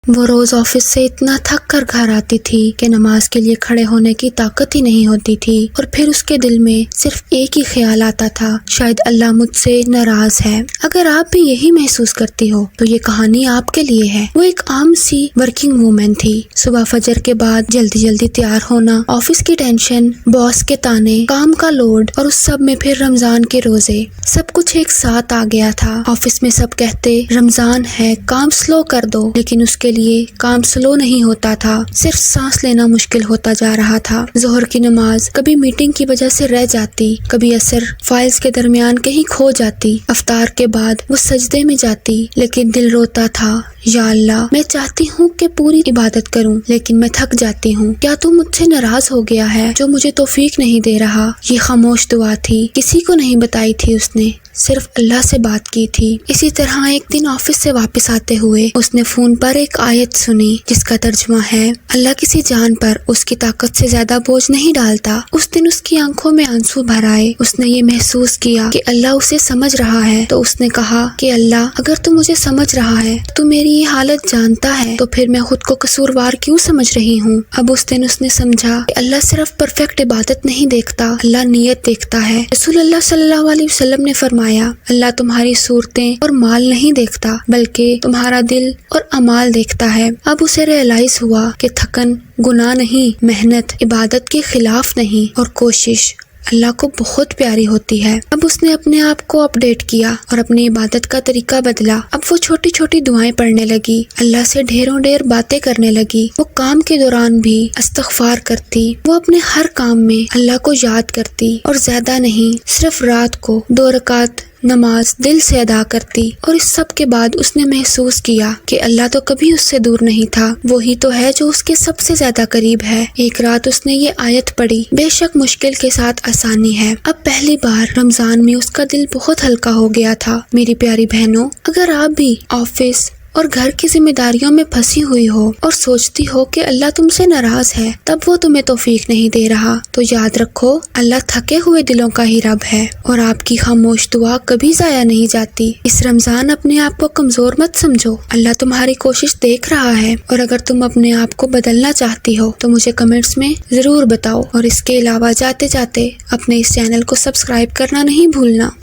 وہ روز آفس سے اتنا تھک کر گھر آتی تھی کہ نماز کے لیے کھڑے ہونے کی طاقت ہی نہیں ہوتی تھی، اور پھر اس کے دل میں صرف ایک ہی خیال آتا تھا، شاید اللہ مجھ سے ناراض ہے۔ اگر آپ بھی یہی محسوس کرتی ہو تو یہ کہانی آپ کے لیے ہے۔ وہ ایک عام سی ورکنگ وومن تھی۔ صبح فجر کے بعد جلدی جلدی تیار ہونا، آفس کی ٹینشن، باس کے تانے، کام کا لوڈ، اور اس سب میں پھر رمضان کے روزے، سب کچھ ایک ساتھ آ گیا تھا۔ آفس میں سب کہتے رمضان ہے، کام سلو کر دو، لیکن اس کے لیے کام سلو نہیں ہوتا تھا، صرف سانس لینا مشکل ہوتا جا رہا تھا۔ ظہر کی نماز کبھی میٹنگ کی وجہ سے رہ جاتی، کبھی عصر فائلز کے درمیان کہیں کھو جاتی، افطار کے بعد وہ سجدے میں جاتی، لیکن دل روتا تھا، یا اللہ، میں چاہتی ہوں کہ پوری عبادت کروں لیکن میں تھک جاتی ہوں۔ کیا تو مجھ سے ناراض ہو گیا ہے جو مجھے توفیق نہیں دے رہا؟ یہ خاموش دعا تھی، کسی کو نہیں بتائی تھی اس نے، صرف اللہ سے بات کی تھی۔ اسی طرح ایک دن آفس سے واپس آتے ہوئے اس نے فون پر ایک آیت سنی جس کا ترجمہ ہے، اللہ کسی جان پر اس کی طاقت سے زیادہ بوجھ نہیں ڈالتا۔ اس دن اس کی آنکھوں میں آنسو بھر آئے۔ اس نے یہ محسوس کیا کہ اللہ اسے سمجھ رہا ہے، تو اس نے کہا کہ اللہ، اگر تو مجھے سمجھ رہا ہے، تو میری یہ حالت جانتا ہے، تو پھر میں خود کو قصوروار کیوں سمجھ رہی ہوں؟ اب اس دن اس نے سمجھا کہ اللہ صرف پرفیکٹ عبادت نہیں دیکھتا، اللہ نیت دیکھتا ہے۔ رسول اللہ صلی اللہ علیہ وسلم نے فرمایا، اللہ تمہاری صورتیں اور مال نہیں دیکھتا، بلکہ تمہارا دل اور اعمال دیکھتا ہے۔ اب اسے ریئلائز ہوا کہ تھکن گناہ نہیں، محنت عبادت کے خلاف نہیں، اور کوشش اللہ کو بہت پیاری ہوتی ہے۔ اب اس نے اپنے آپ کو اپ ڈیٹ کیا اور اپنی عبادت کا طریقہ بدلا۔ اب وہ چھوٹی چھوٹی دعائیں پڑھنے لگی، اللہ سے ڈھیر باتیں کرنے لگی۔ وہ کام کے دوران بھی استغفار کرتی، وہ اپنے ہر کام میں اللہ کو یاد کرتی، اور زیادہ نہیں، صرف رات کو 2 رکعت نماز دل سے ادا کرتی۔ اور اس سب کے بعد اس نے محسوس کیا کہ اللہ تو کبھی اس سے دور نہیں تھا، وہی تو ہے جو اس کے سب سے زیادہ قریب ہے۔ ایک رات اس نے یہ آیت پڑھی، بے شک مشکل کے ساتھ آسانی ہے۔ اب پہلی بار رمضان میں اس کا دل بہت ہلکا ہو گیا تھا۔ میری پیاری بہنوں، اگر آپ بھی آفس اور گھر کی ذمہ داریوں میں پھنسی ہوئی ہو اور سوچتی ہو کہ اللہ تم سے ناراض ہے، تب وہ تمہیں توفیق نہیں دے رہا، تو یاد رکھو، اللہ تھکے ہوئے دلوں کا ہی رب ہے، اور آپ کی خاموش دعا کبھی ضائع نہیں جاتی۔ اس رمضان اپنے آپ کو کمزور مت سمجھو، اللہ تمہاری کوشش دیکھ رہا ہے، اور اگر تم اپنے آپ کو بدلنا چاہتی ہو تو مجھے کمنٹس میں ضرور بتاؤ، اور اس کے علاوہ جاتے جاتے اپنے اس چینل کو سبسکرائب کرنا نہیں بھولنا۔